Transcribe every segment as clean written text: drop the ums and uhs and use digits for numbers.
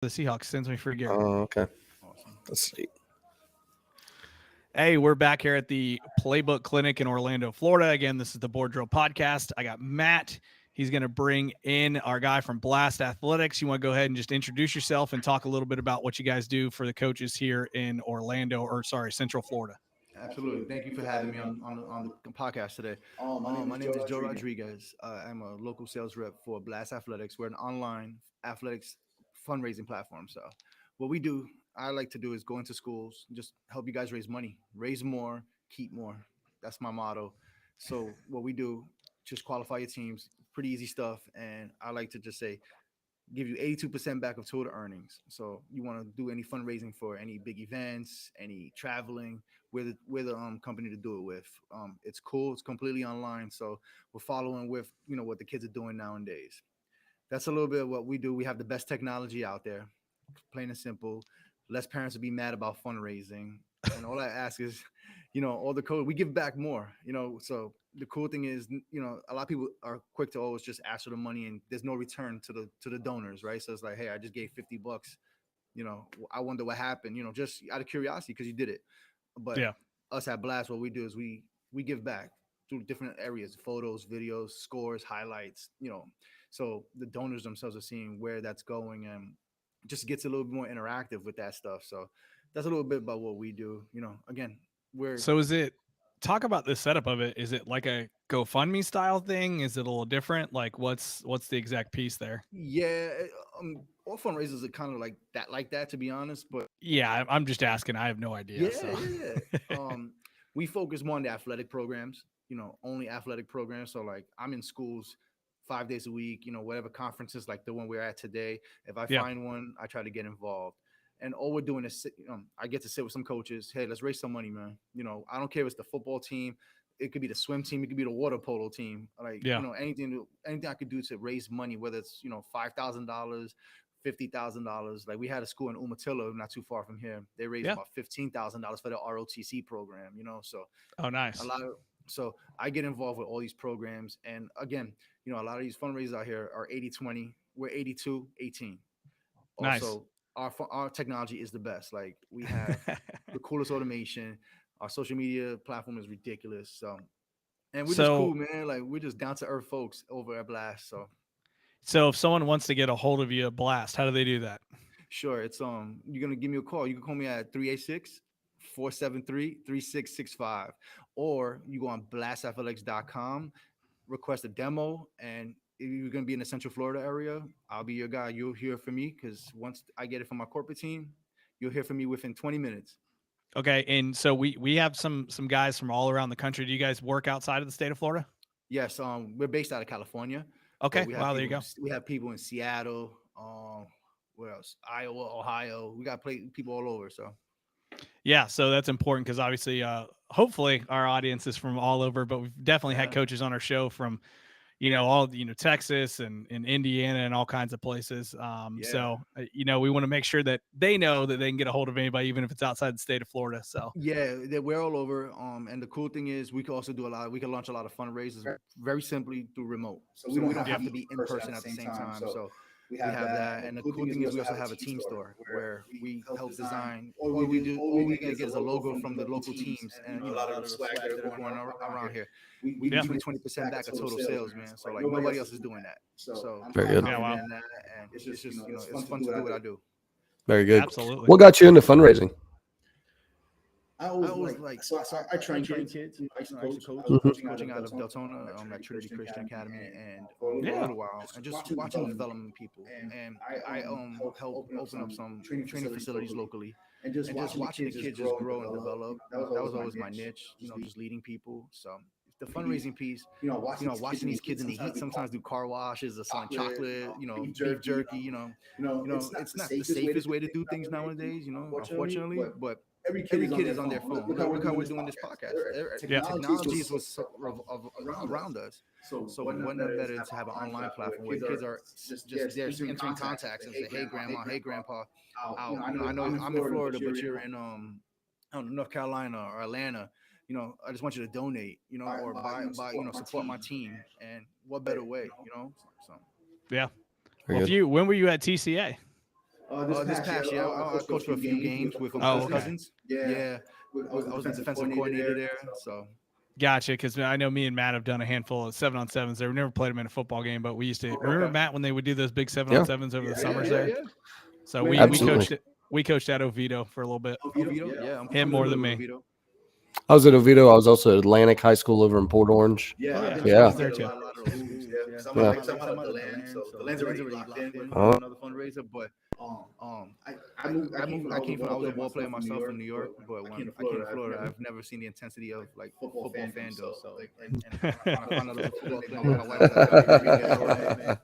The Seahawks sends me free gear. Oh, okay. Awesome. Let's see. Hey, we're back here at the Playbook Clinic in Orlando, Florida. Again, this is the Board Drill Podcast. I got Matt. He's going to bring in our guy from Blast Athletics. You want to go ahead and just introduce yourself and talk a little bit about what you guys do for the coaches here in Orlando, or sorry, Central Florida. Absolutely. Thank you for having me on the podcast today. My name is Joe Rodriguez. I'm a local sales rep for Blast Athletics. We're an online athletics fundraising platform. So, what we do, I like to do is go into schools, just help you guys raise money, raise more, keep more. That's my motto. So, what we do, just qualify your teams. Pretty easy stuff. And I like to just say, give you 82% back of total earnings. So you want to do any fundraising for any big events, any traveling, we're the company to do it with. It's cool. It's completely online. So we're following with, what the kids are doing nowadays. That's a little bit of what we do. We have the best technology out there, plain and simple. Less parents will be mad about fundraising. And all I ask is, all the code, we give back more, so the cool thing is, a lot of people are quick to always just ask for the money and there's no return to the donors, right? So it's like, hey, I just gave $50. I wonder what happened, just out of curiosity because you did it. But Yeah. us at Blast, what we do is we give back through different areas, photos, videos, scores, highlights, so the donors themselves are seeing where that's going and just gets a little bit more interactive with that stuff. So that's a little bit about what we do. Again, we're So is it, talk about the setup of it. Is it like a GoFundMe style thing? Is it a little different? Like what's the exact piece there? yeah, all fundraisers are kind of like that, to be honest. But Yeah, I'm just asking. I have no idea. yeah, So yeah, yeah. We focus more on the athletic programs, only athletic programs. So like I'm in schools 5 days a week, whatever conferences like the one we're at today. If I yeah. find one, I try to get involved. And all we're doing is, I get to sit with some coaches. Hey, let's raise some money, man. I don't care if it's the football team, it could be the swim team, it could be the water polo team. Like, Yeah. anything I could do to raise money, whether it's $5,000, $50,000. Like we had a school in Umatilla, not too far from here. They raised Yeah. about $15,000 for the ROTC program. So Oh, a nice. lot of so I get involved with all these programs. And again, a lot of these fundraisers out here are 80-20. We're 82-18. Nice. Also, our technology is the best. Like we have the coolest automation. Our social media platform is ridiculous. So, and we're just So cool, man. Like we're just down to earth folks over at Blast. So so if someone wants to get a hold of you, a Blast, how do they do that? sure, it's you're gonna give me a call. You can call me at 386-473-3665, or you go on blastathletics.com, request a demo, and if you're gonna be in the Central Florida area, I'll be your guy. You'll hear from me because once I get it from my corporate team, you'll hear from me within 20 minutes. Okay, and so we have some guys from all around the country. Do you guys work outside of the state of Florida? Yes, we're based out of California, but Okay, wow, there you go. we have people in Seattle, where else? Iowa, Ohio. We got people all over. So Yeah, so that's important because obviously, hopefully, our audience is from all over. But we've definitely had yeah, coaches on our show from all Texas and Indiana and all kinds of places. yeah. So we want to make sure that they know that they can get a hold of anybody, even if it's outside the state of Florida. So Yeah, we're all over. And the cool thing is, we can also do a lot. We can launch a lot of fundraisers very simply through remote, so we don't yeah, have to be in person at the same time. So we have that. And the cool thing is, we also have a team store where we help design. All we gonna get is a logo from the local teams, and a lot of the swags that are going around here. We yeah, give you 20% back of total sales, man. So like nobody else is doing that. So Very I'm good. yeah, confident wow, in that, and it's just it's fun to do what I do. Very good. absolutely. What got you into fundraising? I always I train kids. I used to coach. I Hmm. was coaching out of Deltona at Trinity Christian Academy, and for a Yeah, little while, and just watching the development people. And I helped open up some training facilities locally, and just watching the kids just grow and develop. That was always my niche. Just leading people. So the fundraising piece, watching these kids in the heat, sometimes do car washes or selling chocolate, beef jerky. It's not the safest way to do things nowadays. Unfortunately, but every kid is on their phone. Look how we're doing this podcast. yeah, Technology is what's around us. So wasn't better to have an online platform where kids are just there entering contacts and say, "Hey, grandma, hey, grandpa." I know I'm in Florida, but you're in I don't know, North Carolina or Atlanta. I just want you to donate. Or buy. Support my team. And what better way? So yeah. Very Well, if good. you when were you at TCA? This past year, I coached for a few games with Oh, Coach okay. Cousins. Yeah, I was the defensive coordinator there. So Gotcha, because I know me and Matt have done a handful of 7-on-7s there. We never played them in a football game, but we used to remember Matt when they would do those big 7-on-7s over the summers there. Yeah. So we Absolutely. coached it. We coached at Oviedo for a little bit. Oviedo, yeah, I'm Him more than me. Oviedo. I was at Oviedo. I was also at Atlantic High School over in Port Orange. Yeah, Yeah. There too. Some Yeah. of the land, so the land's already locked in with Oh. another fundraiser. But I came from I was a ball player myself in New York, but when I came to Florida, I've never seen the intensity of like football fandom. So and when I found out it was a football thing, my wife was like,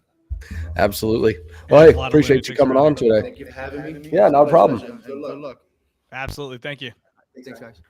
Absolutely. Yeah, Well, there's a hey, lot of appreciate you lunatics coming around on here. today. "Thank you for having me." Yeah, no problem. Good luck. Absolutely. Thank you. Thanks, guys.